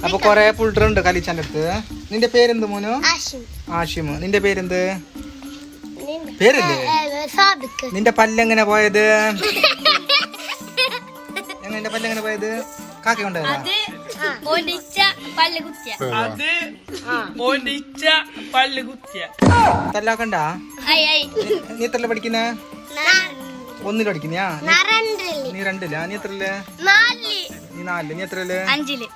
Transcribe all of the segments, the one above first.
അപ്പൊ കൊറേ പുൾട്ടറുണ്ട് കലിച്ചാന്റെ അടുത്ത്. നിന്റെ പേരെന്ത് മോനു? ആഷിം. നിന്റെ പേരെന്ത്? പേരല്ലേ? നിന്റെ പല്ലെങ്ങനെ പോയത്? നിന്റെ പല്ലെങ്ങനെ പോയത്? കാക്ക കൊണ്ടായതാ? തല്ലാക്കണ്ട. നീ എത്രല്ല പഠിക്കുന്ന? 1 പഠിക്കുന്നയാ? നീ 2 നീ എത്രല്ലേ? നീ 4. നീ എത്രല്ലേ? 5.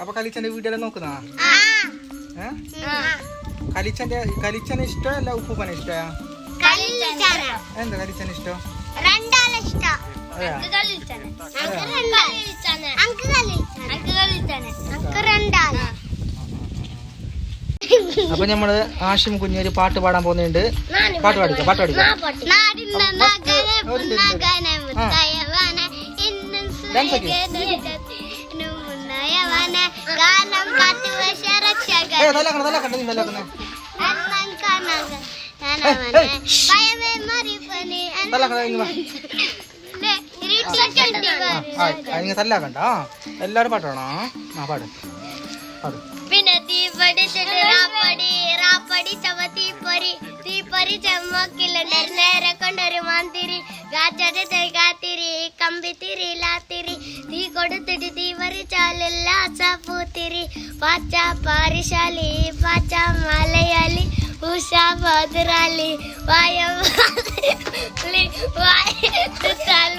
അപ്പൊ കലിച്ചന്റെ വീട്ടിലെല്ലാം നോക്കുന്ന? കലിച്ചനെ ഇഷ്ടോ അല്ല ഉപ്പൂപ്പനെ ഇഷ്ടോ? എന്താ കലിച്ചന് ഇഷ്ടം? അപ്പൊ നമ്മള് ആഷിം കുഞ്ഞ് ഒരു പാട്ട് പാടാൻ പോകുന്നുണ്ട്. പാട്ട് പാടിക്കാം. തല്ലാക്കണ്ട. എല്ലാരും പാട്ടാണോ? പാട്. പിന്നെ റാപ്പടി തീപ്പൊരി ചമ്മക്കിലുണ്ടൊരു നേരെ കൊണ്ടൊരു മാന്തിരി കാത്തിരി കമ്പിത്തിരി ലാത്തിരി തീ കൊടുത്തിട്ട് തീ പറിച്ചാലല്ല പൂത്തിരി പാച്ച പാരിശാലി പാച്ച മലയാളി ഉഷ ഭദ്രാലി വാക്കെടുത്താൽ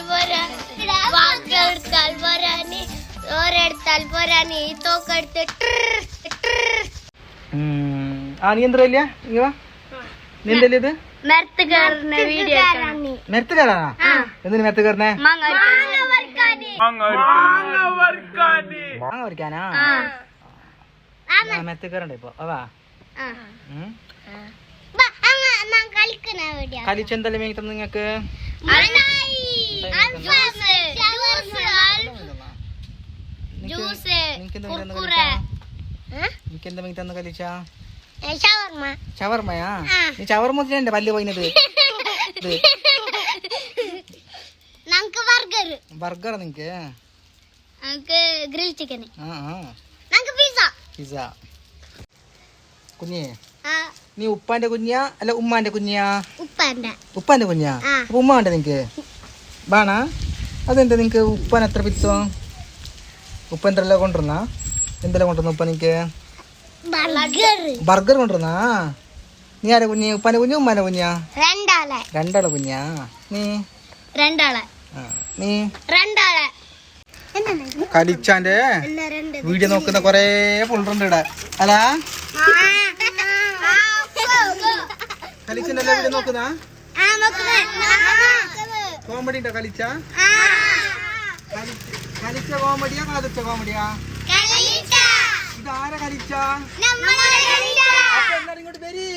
പോരാനി ഓരെടുത്താൽ പോരാനി തോക്കെടുത്ത്. നീ എന്തല്ല നീന്തല്ലേ ഇത്? മെർത്ത് കയറുന്ന വീഡിയോ മെർത്ത് കയറാനാ? എന്തിനു മെർത്ത് കയറുന്നേ? മാങ്ങ പറിക്കാനാ? മെർത്ത് കയറണ്ട ഇപ്പൊ. അതാ കളിച്ചെന്തല്ലേ മേങ്ങി തന്നു നിങ്ങക്ക്? എനിക്കെന്താ മേങ്ങി തന്നു കളിച്ച? ഷവർമയാ? നീ ഷവർമ എന്റെ പല്ല് പോയിന്നത്? ബർഗർ നിങ്ങക്ക്? Grill chicken. പിസ്സ. കുഞ്ഞേ, നീ ഉപ്പാന്റെ കുഞ്ഞാ അല്ല ഉമ്മാന്റെ കുഞ്ഞാ? ഉപ്പാന്റെ കുഞ്ഞാ? അപ്പൊ ഉമ്മ വേണ്ട നിങ്ങക്ക്? ബാണാ? അതെന്താ നിങ്ങക്ക് ഉപ്പാൻ എത്ര പിസ്സോ? ഉപ്പ എന്തെല്ലാം കൊണ്ടുവന്നാ? എന്തെല്ലാം കൊണ്ടുവന്ന ഉപ്പ നിങ്ങക്ക്? ബർഗർ കൊണ്ടുവന്നാ? നീ ആരെ കുഞ്ഞ്? ഉപ്പാന്റെ കുഞ്ഞു ഉമ്മാന്റെ കുഞ്ഞാ? രണ്ടാളെ കുഞ്ഞാ? നീ കളിച്ചാന്റെ വീഡിയോ നോക്കുന്ന കൊറേ പുള്ളറുണ്ട് ഇവിടെ. അല്ലാ കളിച്ചന്റെ വീഡിയോ നോക്കുന്ന? കോമഡി ഉണ്ടോ കളിച്ച? കളിച്ച കോമഡിയാ കാതച്ച കോമഡിയാ? ഇതാരാ കളിച്ച? അപ്പൊ എല്ലാരും ഇങ്ങോട്ട് വരി.